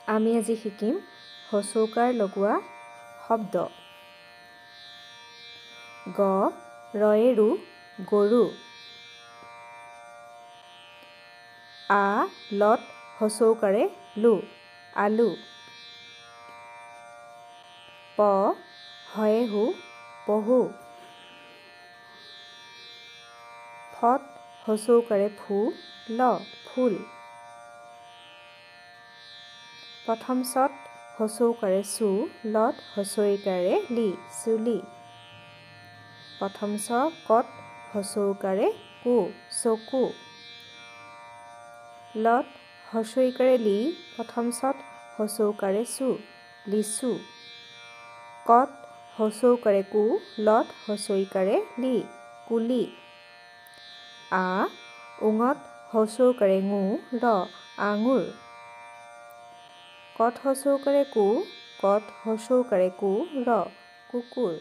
আমি আজি শিকিম হচৌকাৰ লগোৱা শব্দ। গ ৰয়েৰু গৰু। আ লত হচৌকাৰে লু আলু। প হয়েহু পহু। ফত হচৌকাৰে ফু ল ফুল। প্ৰথম চত হচৌকাৰে চু লত হচৌকাৰে লি চুলি। প্ৰথম চ কত হচৌকাৰে কু চকু। লত হচৌকাৰে লি প্ৰথম চত হচৌকাৰে চু লিচু। কত হচৌকাৰে কু লত হচৌকাৰে লি কুলি। আ উঙত হচৌকাৰে ঙু ৰ আঙুৰ। কত হচৌকাৰে কু কত হচৌকাৰে কু ৰ কুকুৰ।